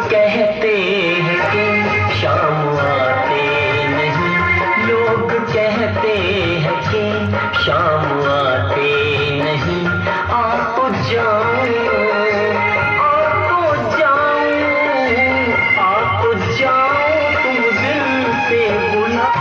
कहते हैं कि शाम आते नहीं, लोग कहते हैं कि शाम आते नहीं। आ तो जाऊं, आ तो जाऊं, आ तो जाऊं, तुम दिल पे बुला।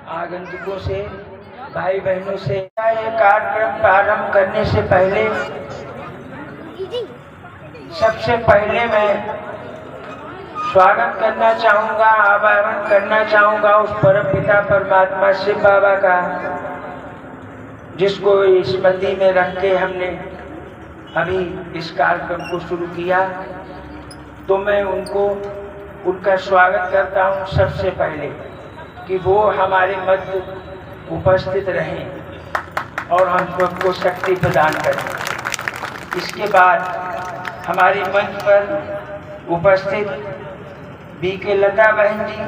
आगंतुकों से, भाई बहनों से ये कार्यक्रम प्रारंभ करने से पहले सबसे पहले मैं स्वागत करना चाहूँगा, आवाहन करना चाहूँगा उस परम पिता परमात्मा शिव बाबा का, जिसको स्मृति में रख के हमने अभी इस कार्यक्रम को शुरू किया। तो मैं उनका स्वागत करता हूँ सबसे पहले कि वो हमारे मध्य उपस्थित रहें और हम सबको शक्ति प्रदान करें। इसके बाद हमारे मंच पर उपस्थित बीके लता बहन जी,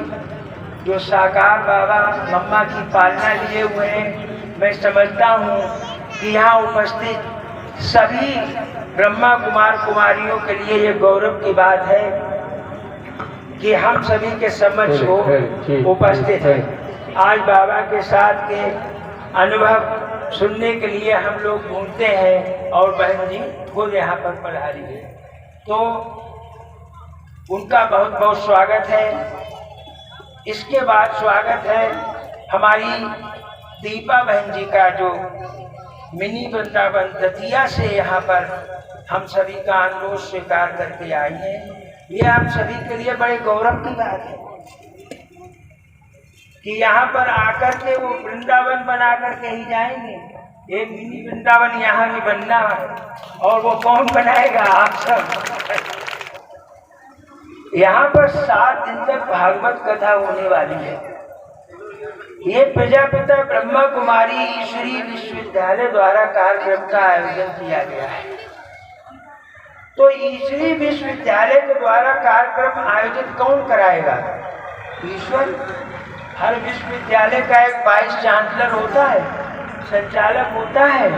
जो साकार बाबा मम्मा की पालना लिए हुए हैं। मैं समझता हूँ कि यहाँ उपस्थित सभी ब्रह्मा कुमार कुमारियों के लिए ये गौरव की बात है कि हम सभी के समक्ष हो उपस्थित है। आज बाबा के साथ के अनुभव सुनने के लिए हम लोग घूमते हैं और बहन जी खुद यहाँ पर पधारी है, तो उनका बहुत बहुत स्वागत है। इसके बाद स्वागत है हमारी दीपा बहन जी का, जो मिनी वृंदावन दतिया से यहाँ पर हम सभी का अनुरोध स्वीकार करके आई हैं। ये आप सभी के लिए बड़े गौरव की बात है कि यहाँ पर आकर के वो वृंदावन बना करके ही जाएंगे। एक मिनी वृंदावन यहाँ भी बनना है, और वो कौन बनाएगा? आप सब। यहाँ पर 7 दिन तक भागवत कथा होने वाली है। ये प्रजापिता ब्रह्मा कुमारी ईश्वरी विश्वविद्यालय द्वारा कार्यक्रम का आयोजन किया गया है। तो ईश्वरी विश्वविद्यालय के द्वारा कार्यक्रम आयोजित कौन कराएगा? ईश्वर। हर विश्वविद्यालय का एक वाइस चांसलर होता है, संचालक होता है।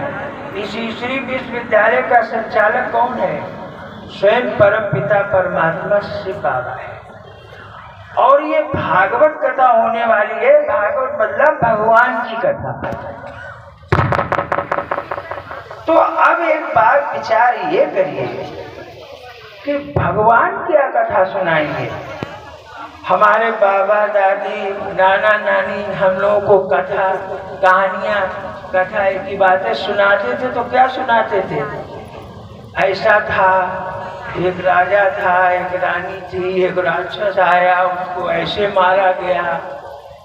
इस ईश्वरी विश्वविद्यालय का संचालक कौन है? स्वयं परम पिता परमात्मा शिव बाबा है। और ये भागवत कथा होने वाली है। भागवत मतलब भगवान की कथा। तो अब एक बात विचार ये करिए कि भगवान क्या कथा सुनाएंगे? हमारे बाबा दादी नाना नानी हम लोगों को कथा कहानियाँ कथा की बातें सुनाते थे। तो क्या सुनाते थे? ऐसा था, एक राजा था, एक रानी थी, एक राक्षस आया, उसको ऐसे मारा गया,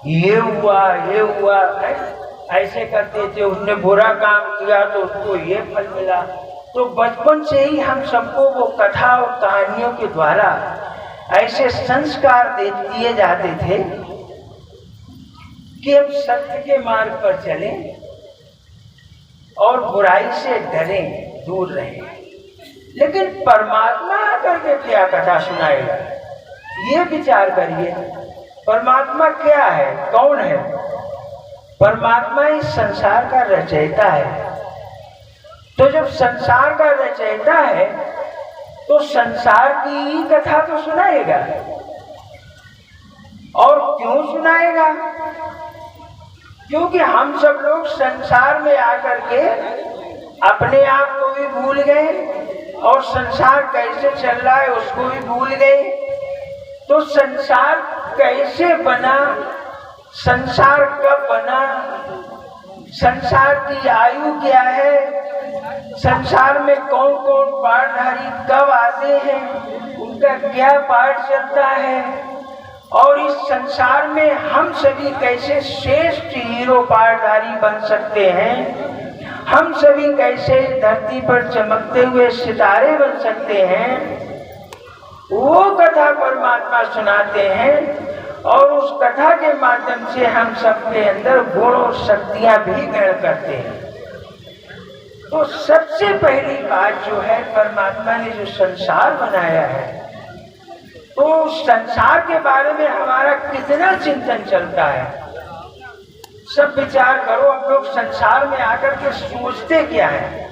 ये हुआ ऐसे करते थे। उसने बुरा काम किया तो उसको ये फल मिला। तो बचपन से ही हम सबको वो कथा और कहानियों के द्वारा ऐसे संस्कार दिए जाते थे कि हम सत्य के मार्ग पर चलें और बुराई से डरें, दूर रहें। लेकिन परमात्मा आकर के क्या कथा सुनाएगा? ये विचार करिए, परमात्मा क्या है, कौन है? परमात्मा इस संसार का रचयिता है। तो जब संसार का रचयिता है तो संसार की ही कथा तो सुनाएगा। और क्यों सुनाएगा? क्योंकि हम सब लोग संसार में आकर के अपने आप को भी भूल गए और संसार कैसे चल रहा है उसको भी भूल गए। तो संसार कैसे बना, संसार कब बना, संसार की आयु क्या है, संसार में कौन कौन पार्टधारी कब आते हैं, उनका क्या पार्ट चलता है, और इस संसार में हम सभी कैसे श्रेष्ठ हीरो पार्टधारी बन सकते हैं, हम सभी कैसे धरती पर चमकते हुए सितारे बन सकते हैं, वो कथा परमात्मा सुनाते हैं। और उस कथा के माध्यम से हम सबके अंदर गुण और शक्तियां भी ग्रहण करते हैं। तो सबसे पहली बात जो है, परमात्मा ने जो संसार बनाया है, तो उस संसार के बारे में हमारा कितना चिंतन चलता है। सब विचार करो, हम लोग संसार में आकर के सोचते क्या है?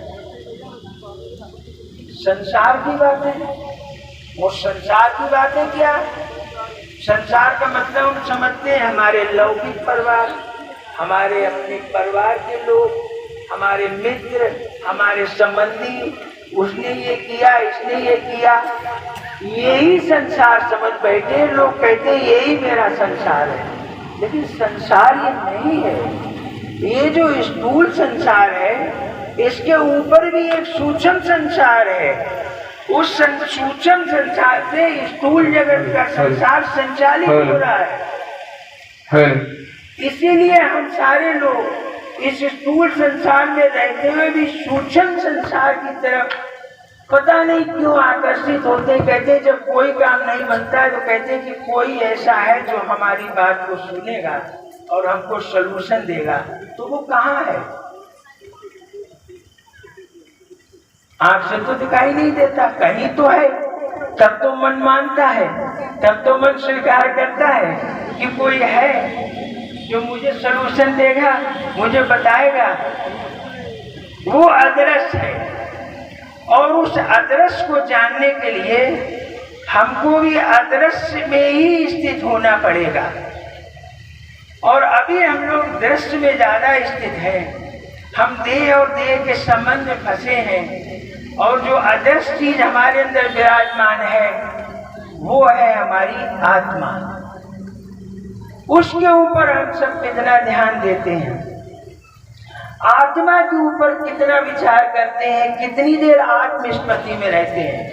संसार की बातें, वो संसार की बातें क्या? संसार का मतलब हम समझते हैं हमारे लौकिक परिवार, हमारे अपने परिवार के लोग, हमारे मित्र, हमारे संबंधी, उसने ये किया, इसने ये किया, यही संसार समझ बैठे। लोग कहते हैं यही मेरा संसार है, लेकिन संसार ये नहीं है। ये जो स्थूल संसार है, इसके ऊपर भी एक सूक्ष्म संसार है। उस सूक्ष्म संसार से स्थूल जगत का संसार संचालित हो रहा है। इसीलिए हम सारे लोग इस स्थूल संसार में रहते हुए भी सूक्ष्म संसार की तरफ पता नहीं क्यों आकर्षित होते। कहते जब कोई काम नहीं बनता है तो कहते कि कोई ऐसा है जो हमारी बात को सुनेगा और हमको सलूशन देगा। तो वो कहाँ है? आंख से तो दिखाई नहीं देता, कहीं तो है। तब तो मन मानता है, तब तो मन स्वीकार करता है कि कोई है जो मुझे सलूशन देगा, मुझे बताएगा। वो अदृश्य है और उस अदृश्य को जानने के लिए हमको भी अदृश्य में ही स्थित होना पड़ेगा। और अभी हम लोग दृश्य में ज्यादा स्थित हैं। हम देह और देह के संबंध में फंसे हैं और जो अदृश्य चीज हमारे अंदर विराजमान है वो है हमारी आत्मा। उसके ऊपर हम सब कितना ध्यान देते हैं, आत्मा के ऊपर कितना विचार करते हैं, कितनी देर आत्मस्मृति में रहते हैं।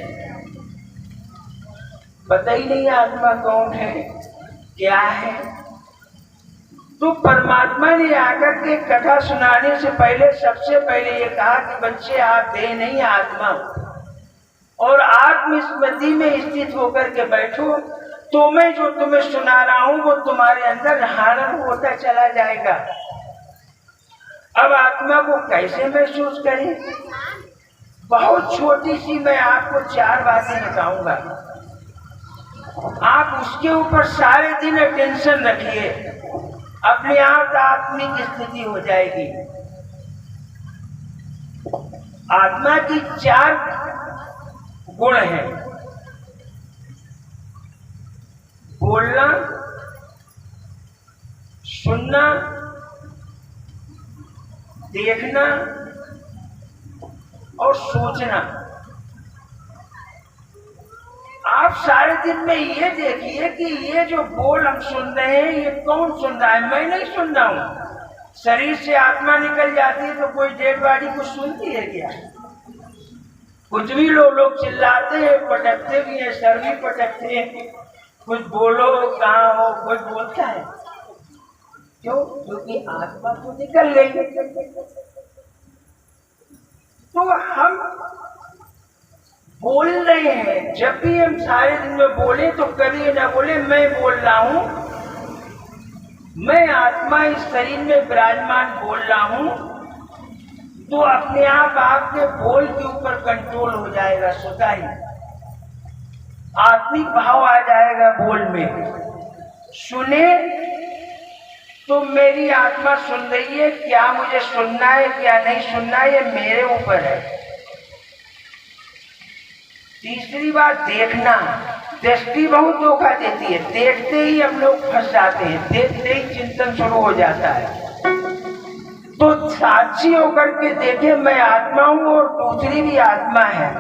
पता ही नहीं आत्मा कौन है, क्या है। तो परमात्मा ने आकर के कथा सुनाने से पहले सबसे पहले ये कहा कि बच्चे आप देह नहीं आत्मा, और आत्मस्मृति में स्थित होकर के बैठो, तो मैं जो तुम्हें सुना रहा हूं वो तुम्हारे अंदर धारण होता चला जाएगा। अब आत्मा को कैसे महसूस करें? बहुत छोटी सी मैं आपको 4 बातें बताऊंगा। आप उसके ऊपर सारे दिन अटेंशन रखिए, अपने आप आत्मिक स्थिति हो जाएगी। आत्मा की 4 गुण हैं: बोलना, सुनना, देखना और सोचना। आप सारे दिन में ये देखिए कि ये जो बोल हम सुन रहे हैं ये कौन सुन रहा है? मैं नहीं सुन रहा हूं। शरीर से आत्मा निकल जाती है तो कोई डेड बॉडी कुछ सुनती है क्या? कुछ भी लोग चिल्लाते हैं, पटकते भी हैं, सर भी पटकते हैं, कुछ बोलो कहाँ हो, कोई बोलता है क्यों? क्योंकि आत्मा तो निकल गई। तो हम बोल रहे हैं, जब भी हम सारे दिन में बोले तो कभी ना बोले मैं बोल रहा हूं, मैं आत्मा इस शरीर में विराजमान बोल रहा हूं, तो अपने आप आपके बोल के ऊपर कंट्रोल हो जाएगा स्वतः ही। आत्मिक भाव आ जाएगा बोल में। सुने तो मेरी आत्मा सुन रही है, क्या मुझे सुनना है क्या नहीं सुनना है ये मेरे ऊपर है। तीसरी बात देखना, दृष्टि बहुत धोखा देती है। देखते ही हम लोग फंस जाते हैं, देखते ही चिंतन शुरू हो जाता है। तो साक्षी होकर के देखे मैं आत्मा हूं और दूसरी भी आत्मा है,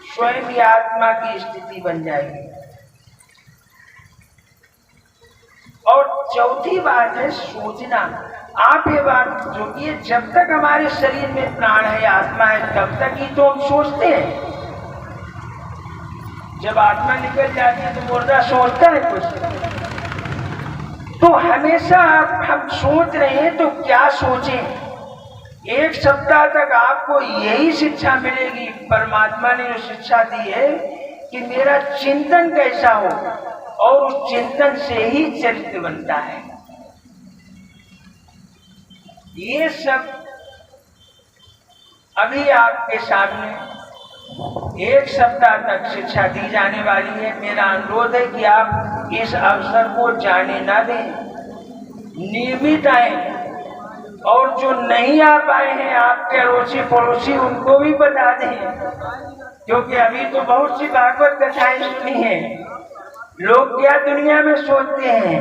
स्वयं ही आत्मा की स्थिति बन जाएगी। और चौथी बात है सोचना। आप ये बात सोचिए, जब तक हमारे शरीर में प्राण है, आत्मा है, तब तक ही तो हम सोचते हैं। जब आत्मा निकल जाती है तो मुर्दा सोचता है कुछ। तो हमेशा हम सोच रहे हैं तो क्या सोचें। एक सप्ताह तक आपको यही शिक्षा मिलेगी, परमात्मा ने जो शिक्षा दी है कि मेरा चिंतन कैसा हो, और उस चिंतन से ही चरित्र बनता है। ये सब अभी आपके सामने एक सप्ताह तक शिक्षा दी जाने वाली है। मेरा अनुरोध है कि आप इस अवसर को जाने ना दें, नियमित आए, और जो नहीं आ पाए हैं आपके अड़ोसी पड़ोसी उनको भी बता दें, क्योंकि अभी तो बहुत सी भागवत कथाएं सुनी हैं। लोग क्या दुनिया में सोचते हैं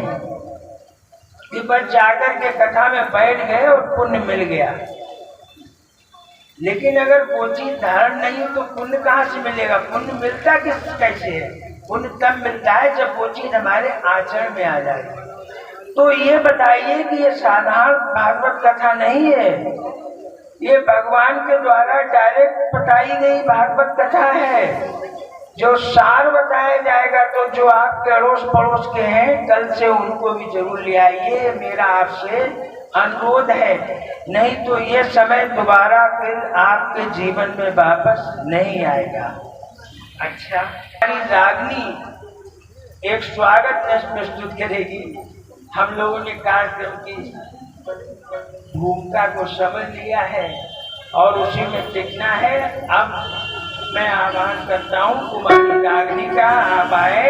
कि बस जाकर के कथा में बैठ गए और पुण्य मिल गया, लेकिन अगर वो चीज धारण नहीं हो तो पुण्य कहाँ से मिलेगा। पुण्य मिलता कैसे है? पुण्य तब मिलता है जब वो चीज हमारे आचरण में आ जाए। तो ये बताइए कि ये साधारण भागवत कथा नहीं है, ये भगवान के द्वारा डायरेक्ट बताई गई भागवत कथा है। जो सार बताया जाएगा तो जो आपके अड़ोस पड़ोस के हैं कल से उनको भी जरूर ले आइए, मेरा आपसे अनुरोध है। नहीं तो ये समय दोबारा फिर आपके जीवन में वापस नहीं आएगा। अच्छा, हमारी रागनी एक स्वागत प्रस्तुत करेगी। हम लोगों ने कार्यक्रम की भूमिका को समझ लिया है और उसी में टिकना है। अब मैं आह्वान करता हूँ कुमारी रागनी का, आप आए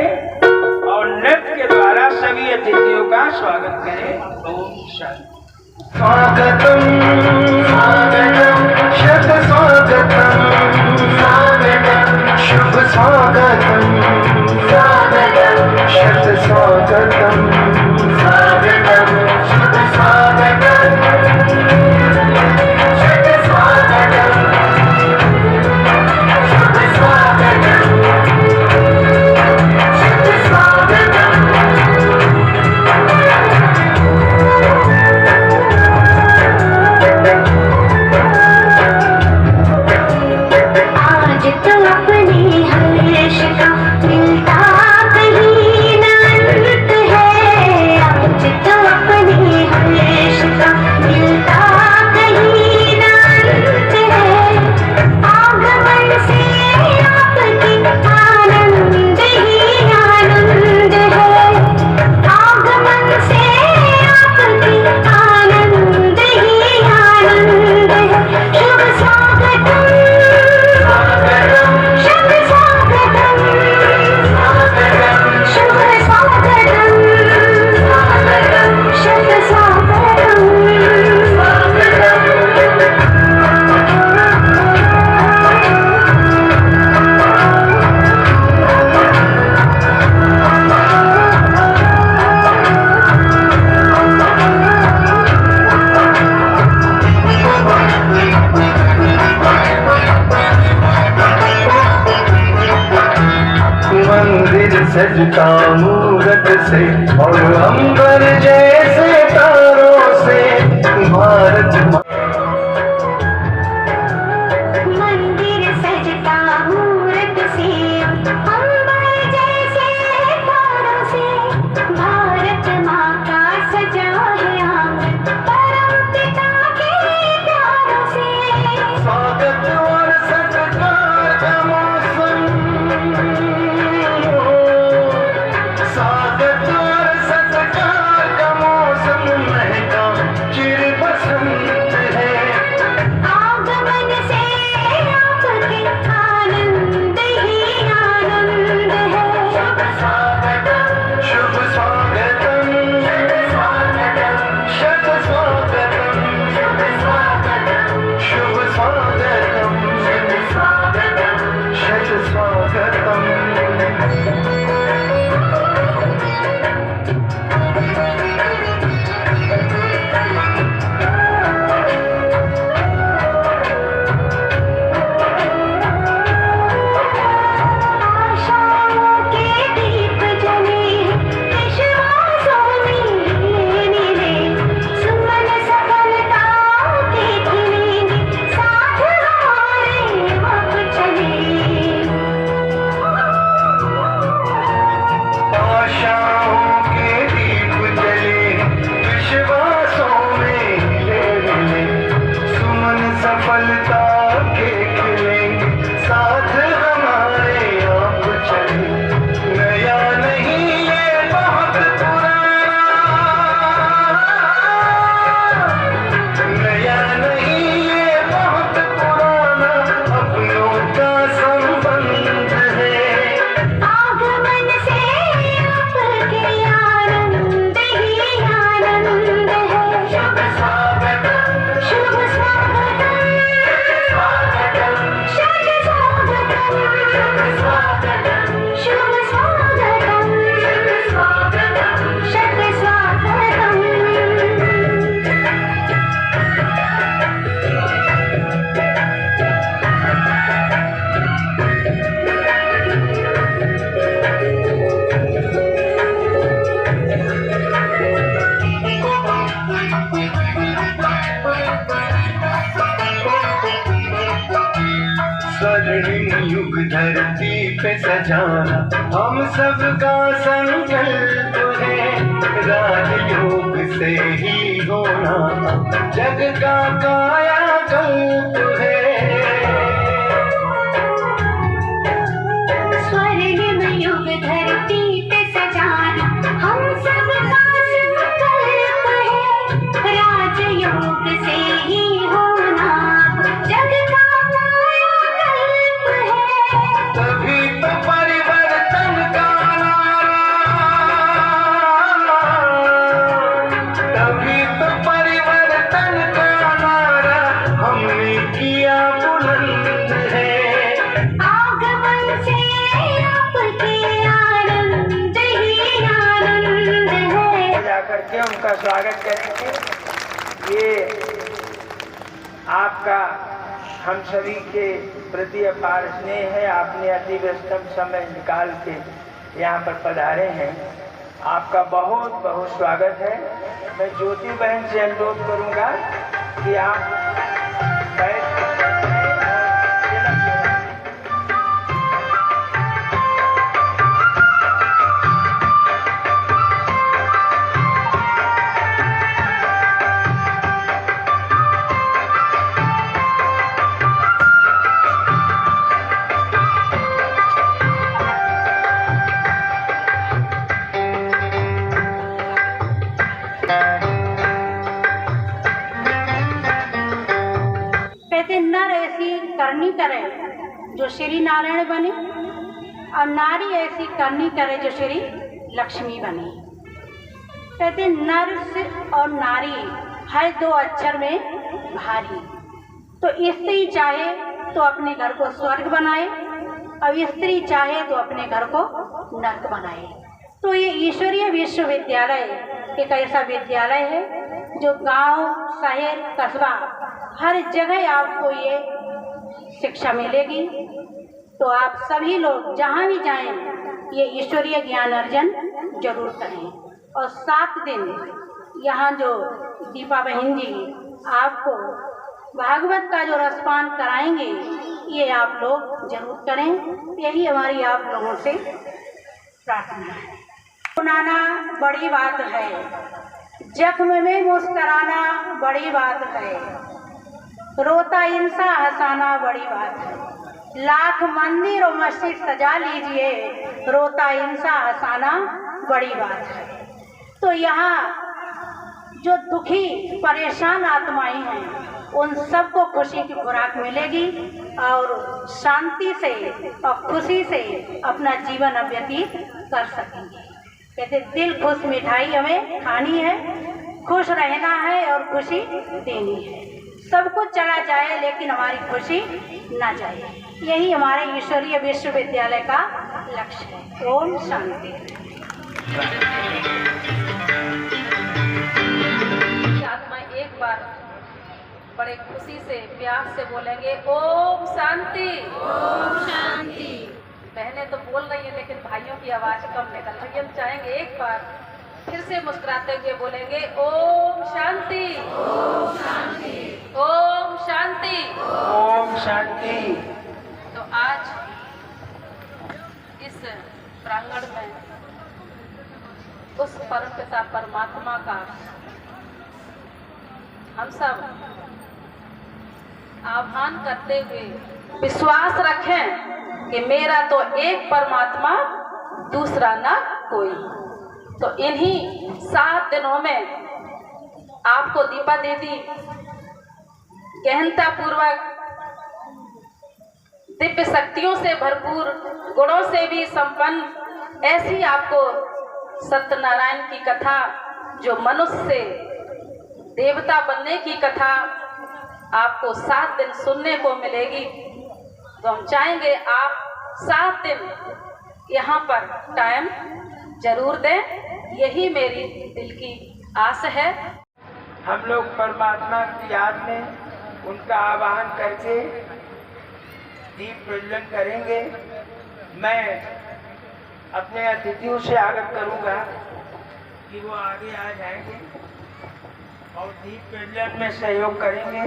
और नृत्य के द्वारा सभी अतिथियों का स्वागत करें। ओम शांति। स्वागतम स्वागतम शत स्वागतम स्वागतम शुभ स्वागतम स्वागतम शत स्वागतम स्वागतम शुभ स्वागतम शत स्वागतम शुभ स्वागतम शत स्वागतम। आज तो अपने हर्ष का मिलता कहीं ना अंत है। आज तो अपने हर्ष का मिलता कहीं ना अंत है। आगमन से आपके आनंद ही आनंद है। आगमन से आपके आनंद ही आनंद है। शुभ स्वागतम शुभ स्वागतम शुभ स्वागतम शुभ स्वागतम। मंदिर सजता मूरत से और अंबर जैसे तारों से भारत मंदिर सजता मूरत से अंबर जैसे तारों से। भारत माँ का सजा है आंगन परम पिता के प्यारों से। स्वागत और सत्कार का मौसम, स्वागत और सत्कार का मौसम महका चिर बसंत सजाना हम सबका संकल्प है। राजयोग से ही होना जग का कायाकल्प है। स्वर्णिम युग धरती पे सजाना हम सबका संकल्प है। राजयोग से ही होना जग का कायाकल्प है। तभी तो परिवर्तन का नारा, तभी तो परिवर्तन का नारा हमने किया बुलंद है। आगमन से आपके आनंद ही आनंद है। जाकर के उनका स्वागत करेंगे। ये आपका हम सभी के प्रति अपार स्नेह है। आपने अति व्यस्तम समय निकाल के यहाँ पर पधारे हैं। आपका बहुत बहुत स्वागत है। मैं ज्योति बहन से अनुरोध करूँगा कि आप बैठ कहते नर ऐसी करनी करे जो श्री नारायण बने और नारी ऐसी करनी करे जो श्री लक्ष्मी बने। कहते नर से और नारी है दो अक्षर में भारी। तो स्त्री चाहे तो अपने घर को स्वर्ग बनाए और स्त्री चाहे तो अपने घर को नर्क बनाए। तो ये ईश्वरीय विश्वविद्यालय एक ऐसा विद्यालय है जो गांव, शहर, कस्बा हर जगह आपको ये शिक्षा मिलेगी। तो आप सभी लोग जहाँ भी जाएं ये ईश्वरीय ज्ञान अर्जन जरूर करें। और 7 दिन यहाँ जो दीपा बहन जी आपको भागवत का जो रसपान कराएंगे ये आप लोग जरूर करें। यही हमारी आप लोगों से प्रार्थना है। सुनाना बड़ी बात है, जख्म में मुस्कराना बड़ी बात है, रोता इंसान हंसाना बड़ी बात है। लाख मंदिर और मस्जिद सजा लीजिए, रोता इंसान हंसाना बड़ी बात है। तो यहाँ जो दुखी परेशान आत्माएं हैं उन सबको खुशी की खुराक मिलेगी और शांति से और खुशी से अपना जीवन व्यतीत कर सकेंगे। कहते दिल खुश मिठाई हमें खानी है, खुश रहना है और खुशी देनी है। सब कुछ चला जाए लेकिन हमारी खुशी ना जाए, यही हमारे ईश्वरीय विश्वविद्यालय का लक्ष्य है। ओम शांति। आत्मा एक बार बड़े खुशी से प्यार से बोलेंगे ओम शांति। ओम शांति। बहनें तो बोल रही हैं लेकिन भाइयों की आवाज कम निकल रही है। हम चाहेंगे एक बार फिर से मुस्कुराते हुए बोलेंगे ओम शांति। ओम शांति। ओम शांति। ओम शांति। तो आज इस प्रांगण में उस परमपिता परमात्मा का हम सब आह्वान करते हुए विश्वास रखें कि मेरा तो एक परमात्मा दूसरा ना कोई। तो इन्हीं 7 दिनों में आपको दीपा दीदी गहनता पूर्वक दिव्य शक्तियों से भरपूर, गुणों से भी संपन्न ऐसी आपको सत्यनारायण की कथा, जो मनुष्य से देवता बनने की कथा आपको 7 दिन सुनने को मिलेगी। तो हम चाहेंगे आप 7 दिन यहाँ पर टाइम जरूर दें, यही मेरी दिल की आस है। हम लोग परमात्मा की याद में उनका आवाहन करके दीप प्रज्वलन करेंगे। मैं अपने अतिथियों से आग्रह करूंगा कि वो आगे आ जाएंगे और दीप प्रज्वलन में सहयोग करेंगे।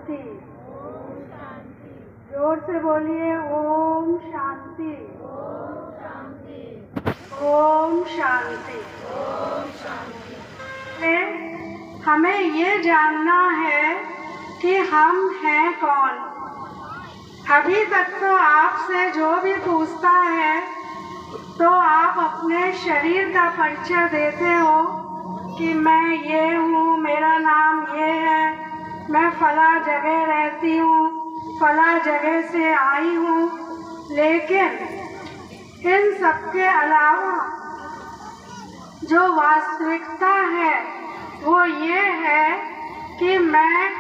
शांति। जोर से बोलिए ओम शांति। ओम शांति। हमें ये जानना है कि हम हैं कौन। अभी तक तो आपसे जो भी पूछता है तो आप अपने शरीर का परिचय देते हो कि मैं ये हूँ, मेरा नाम ये है, मैं फला जगह रहती हूँ, फला जगह से आई हूँ। लेकिन इन सब के अलावा जो वास्तविकता है वो ये है कि मैं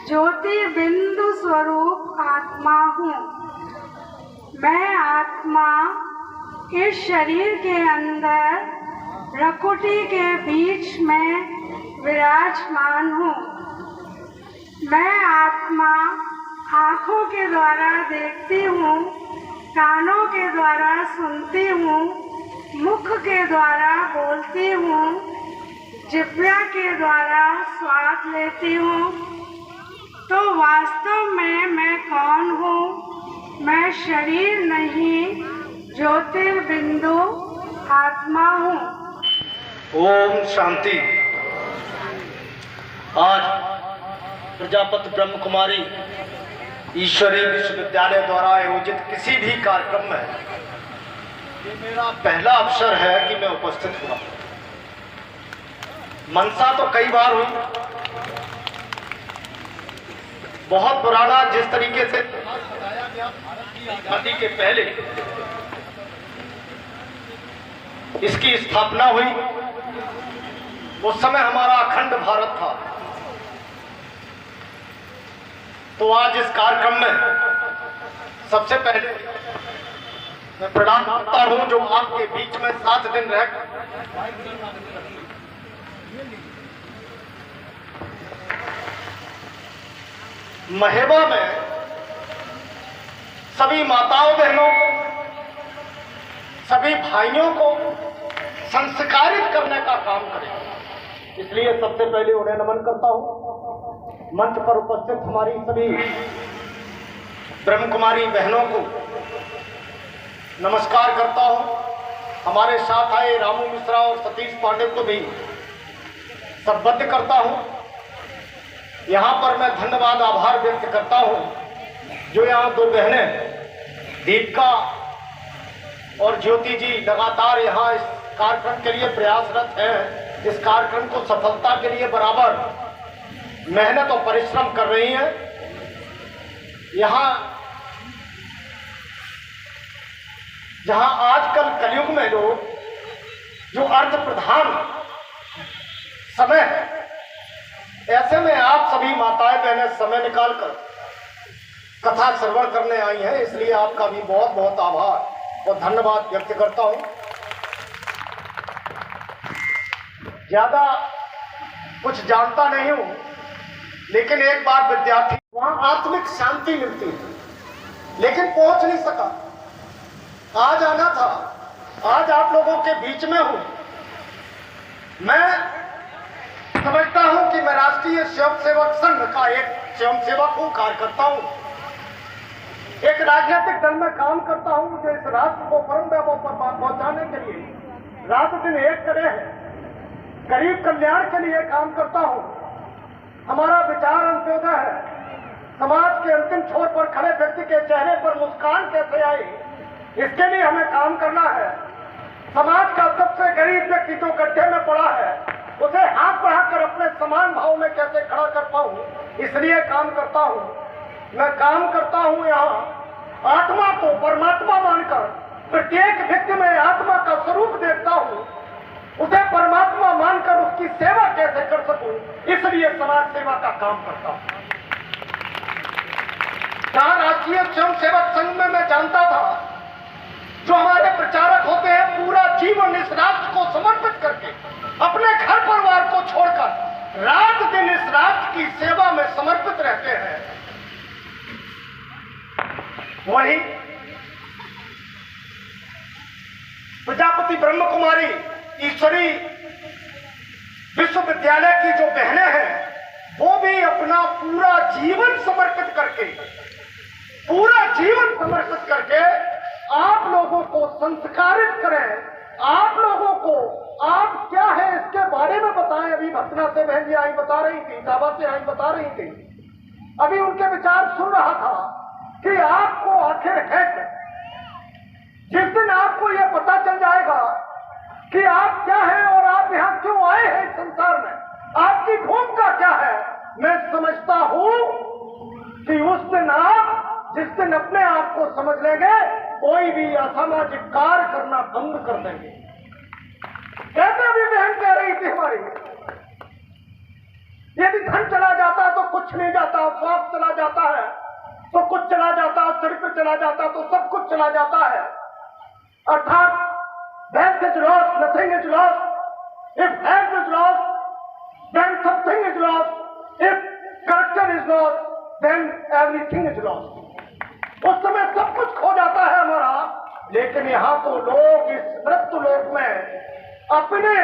ज्योति बिंदु स्वरूप आत्मा हूँ। मैं आत्मा इस शरीर के अंदर प्रकृति के बीच में विराजमान हूँ। मैं आत्मा आँखों के द्वारा देखती हूँ, कानों के द्वारा सुनती हूँ, मुख के द्वारा बोलती हूँ, जिह्वा के द्वारा स्वाद लेती हूँ। तो वास्तव में मैं कौन हूँ? मैं शरीर नहीं, ज्योतिर्बिंदु आत्मा हूँ। ओम शांति। आज प्रजापति ब्रह्म कुमारी ईश्वरीय विश्वविद्यालय द्वारा आयोजित किसी भी कार्यक्रम में ये मेरा पहला अवसर है कि मैं उपस्थित हुआ। मनसा तो कई बार हुई, बहुत पुराना जिस तरीके से बताया गया भारत की आजादी के पहले इसकी स्थापना हुई, उस समय हमारा अखंड भारत था। तो आज इस कार्यक्रम में सबसे पहले मैं प्रणाम करता हूं जो आपके बीच में 7 दिन रह महेबा में सभी माताओं बहनों को, सभी भाइयों को संस्कारित करने का काम करें। इसलिए सबसे पहले उन्हें नमन करता हूं। मंच पर उपस्थित हमारी सभी ब्रह्म कुमारी बहनों को नमस्कार करता हूं। हमारे साथ आए रामू मिश्रा और सतीश पांडे को भी संबद्ध करता हूं। यहाँ पर मैं धन्यवाद आभार व्यक्त करता हूं जो यहाँ 2 बहनें दीपिका और ज्योति जी लगातार यहाँ इस कार्यक्रम के लिए प्रयासरत हैं। इस कार्यक्रम को सफलता के लिए बराबर मेहनत और परिश्रम कर रही हैं। यहाँ जहाँ आजकल कलयुग में लोग जो अर्थ प्रधान समय है, ऐसे में आप सभी माताएं बहनें समय निकालकर कथा श्रवण करने आई हैं, इसलिए आपका भी बहुत बहुत आभार और धन्यवाद व्यक्त करता हूं। ज्यादा कुछ जानता नहीं हूं, लेकिन एक बार विद्यार्थी वहां आत्मिक शांति मिलती है, लेकिन पहुंच नहीं सका। आज आना था, आज आप लोगों के बीच में हूं। मैं समझता हूं कि मैं राष्ट्रीय स्वयंसेवक संघ का एक स्वयंसेवक हूं, कार्यकर्ता हूं, एक राजनीतिक दल में काम करता हूं जो इस राष्ट्र को परम वैभव पर पहुंचाने के लिए रात दिन एक करे है, गरीब कल्याण के लिए काम करता हूं। हमारा विचार अंत्योदय है। समाज के अंतिम छोर पर खड़े व्यक्ति के चेहरे पर मुस्कान कैसे आए, इसके लिए हमें काम करना है। समाज का सबसे गरीब व्यक्ति जो गड्ढे में पड़ा है, उसे हाथ बढ़ाकर अपने समान भाव में कैसे खड़ा कर पाऊं, इसलिए काम करता हूं। मैं काम करता हूं यहाँ आत्मा को परमात्मा मानकर, प्रत्येक व्यक्ति में आत्मा का स्वरूप देखता हूं, उसे परमात्मा मानकर उसकी सेवा कैसे कर सकूं, इसलिए समाज सेवा का काम करता हूं। जहां राष्ट्रीय स्वयंसेवक संघ में मैं जानता था जो हमारे प्रचारक होते हैं पूरा जीवन इस राष्ट्र को समर्पित करके अपने घर परिवार को छोड़कर रात दिन इस राष्ट्र की सेवा में समर्पित रहते हैं, वही प्रजापति ब्रह्म कुमारी ईश्वरी विश्वविद्यालय की जो बहनें हैं वो भी अपने अपना पूरा जीवन समर्पित करके आप लोगों को संस्कारित करें, आप लोगों को आप क्या है इसके बारे में बताएं। अभी भतना से बहन जी आई बता रही थी, दावा से आई बता रही थी, अभी उनके विचार सुन रहा था कि आपको आखिर है क्या? जिस दिन आपको यह पता चल जाएगा कि आप क्या हैं और आप यहाँ क्यों आए हैं इस संसार में, आपकी भूमिका क्या है, मैं समझता हूं कि उस दिन आप जिस दिन अपने आप को समझ लेंगे, कोई भी असामाजिक कार्य करना बंद कर देंगे। कहते भी बहन कह रही थी हमारी, यदि धन चला जाता है तो कुछ नहीं जाता, स्वास्थ्य चला जाता है तो कुछ चला जाता, चरित्र चला जाता तो सब कुछ चला जाता है। अर्थात health is lost, nothing is lost. If health is lost, then something is lost. If character is lost, then everything is lost. उस समय सब कुछ खो जाता है हमारा, लेकिन यहाँ तो लोग इस मृत्यु लोक में अपने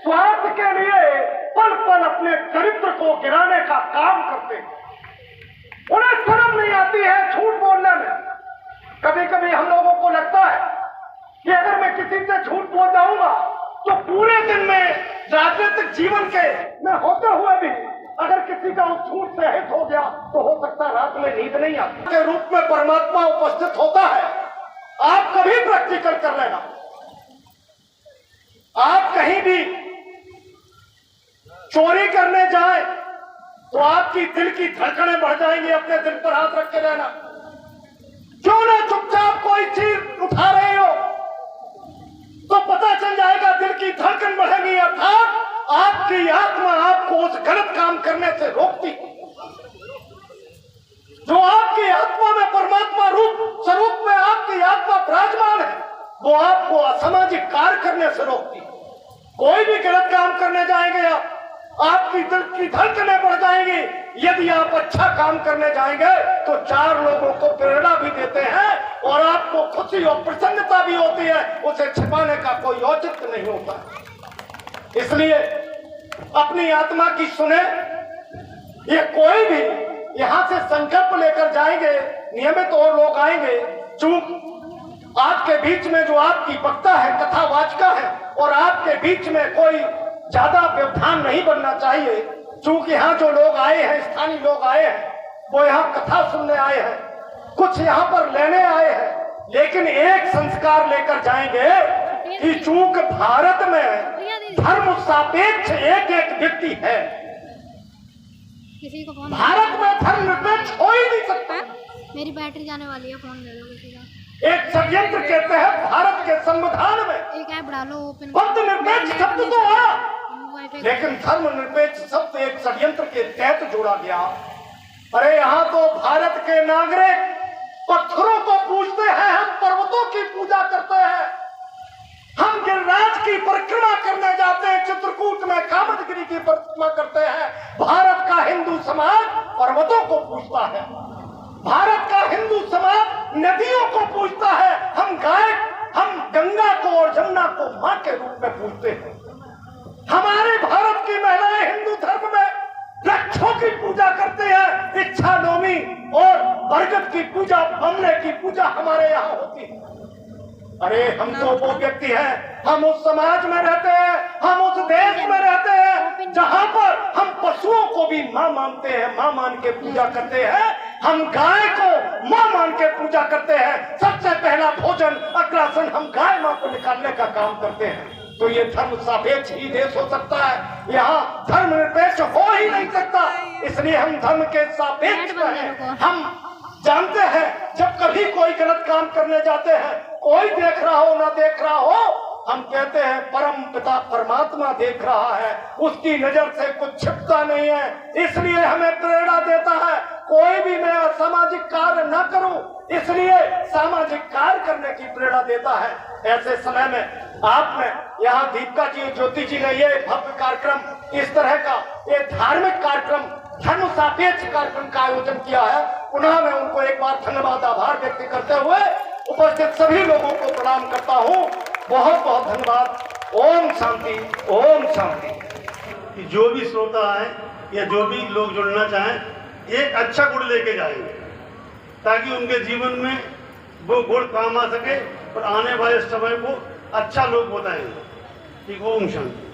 स्वार्थ के लिए पल पल अपने चरित्र को गिराने का काम करते हैं। उन्हें शर्म नहीं आती है झूठ बोलने में। कभी कभी हम लोगों को लगता है कि अगर मैं किसी से झूठ बोल जाऊंगा तो पूरे दिन में राजनीतिक जीवन के में होते हुए भी अगर किसी का उस झूठ से हित हो गया तो हो सकता है रात में नींद नहीं आती। के रूप में परमात्मा उपस्थित होता है। आप कभी प्रैक्टिकल कर लेना, आप कहीं भी चोरी करने जाए तो आपकी दिल की धड़कनें बढ़ जाएंगी। अपने दिल पर हाथ रख के रहना, क्यों ना चुपचाप कोई चीज उठा रहे हो तो पता चल जाएगा, दिल की धड़कन बढ़ेगी, अर्थात आपकी आत्मा आपको उस गलत काम करने से रोकती। जो आपकी आत्मा में परमात्मा रूप स्वरूप में आपकी आत्मा विराजमान है, वो आपको असामाजिक कार्य करने से रोकती। कोई भी गलत काम करने जाएंगे आपकी दिल की धड़कनें बढ़ जाएंगी। यदि आप अच्छा काम करने जाएंगे तो 4 लोगों को प्रेरणा भी देते हैं और आपको खुशी और प्रसन्नता भी होती है, उसे छिपाने का कोई औचित्य नहीं होता। इसलिए अपनी आत्मा की सुने। ये कोई भी यहां से संकल्प लेकर जाएंगे, नियमित और लोग आएंगे। चूंकि आपके बीच में जो आपकी वक्ता है, कथावाचिका है, और आपके बीच में कोई ज्यादा व्यवधान नहीं बनना चाहिए। चूंकि यहाँ जो लोग आए हैं, स्थानीय लोग आए हैं, वो यहाँ कथा सुनने आए हैं, कुछ यहाँ पर लेने आए हैं, लेकिन एक संस्कार लेकर जाएंगे कि चूंकि भारत में धर्म सापेक्ष एक एक व्यक्ति है, किसी को फोन, भारत में धर्म निरपेक्ष हो ही नहीं सकता। मेरी बैटरी जाने वाली है, फोन ले लो किसी का। एक षड्यंत्र कहते हैं भारत के संविधान में एक ऐप डालो, ओपन बंद निरपेक्ष शब्द तो आया, वाईफाई लेकिन धर्म निरपेक्ष शब्द एक षड्यंत्र के तहत जोड़ा गया। अरे यहाँ तो भारत के नागरिक पत्थरों को पूजते हैं, हम पर्वतों की पूजा करते हैं, हम गिरिराज की परिक्रमा करने जाते हैं, चित्रकूट में कामदगिरी की परिक्रमा करते हैं। भारत का हिंदू समाज पर्वतों को पूजता है, भारत का हिंदू समाज नदियों को पूजता है, हम गंगा को और जमुना को मां के रूप में पूजते हैं। हमारे भारत की महिलाएं हिंदू धर्म में वृक्षों की पूजा करते हैं, इच्छा नवमी और बरगद की पूजा, बमले की पूजा हमारे यहाँ होती है। अरे हम तो वो व्यक्ति हैं, हम उस समाज में रहते हैं, हम उस देश में रहते हैं जहाँ पर हम पशुओं को भी मां मानते हैं, मां मान के पूजा करते हैं। हम गाय को मां मान के पूजा करते हैं। सबसे पहला भोजन अग्रासन हम गाय मां को निकालने का काम करते हैं। तो ये धर्म सापेक्ष ही देश हो सकता है, यहाँ धर्म निरपेक्ष हो ही नहीं सकता। इसलिए हम धर्म के सापेक्ष हैं। हम जानते हैं जब कभी कोई गलत काम करने जाते हैं, कोई देख रहा हो ना देख रहा हो, हम कहते हैं परम पिता परमात्मा देख रहा है, उसकी नजर से कुछ छिपता नहीं है। इसलिए हमें प्रेरणा देता है कोई भी मैं असामाजिक कार्य न करूं, इसलिए सामाजिक कार्य करने की प्रेरणा देता है। ऐसे समय में आपने यहाँ दीपिका जी, ज्योति जी ने ये भव्य कार्यक्रम, इस तरह का ये धार्मिक कार्यक्रम, धर्म सापेक्ष कार्यक्रम का आयोजन किया है। पुनः मैं उनको एक बार धन्यवाद, आभार व्यक्त करते हुए उपस्थित सभी लोगों को प्रणाम करता हूँ। बहुत बहुत धन्यवाद। ओम शांति, ओम शांति। जो भी श्रोता आए या जो भी लोग जुड़ना चाहें एक अच्छा गुण लेके जाएंगे ताकि उनके जीवन में वो गुण काम आ सके और आने वाले समय को अच्छा लोग बताएंगे। ठीक, ओम शांति।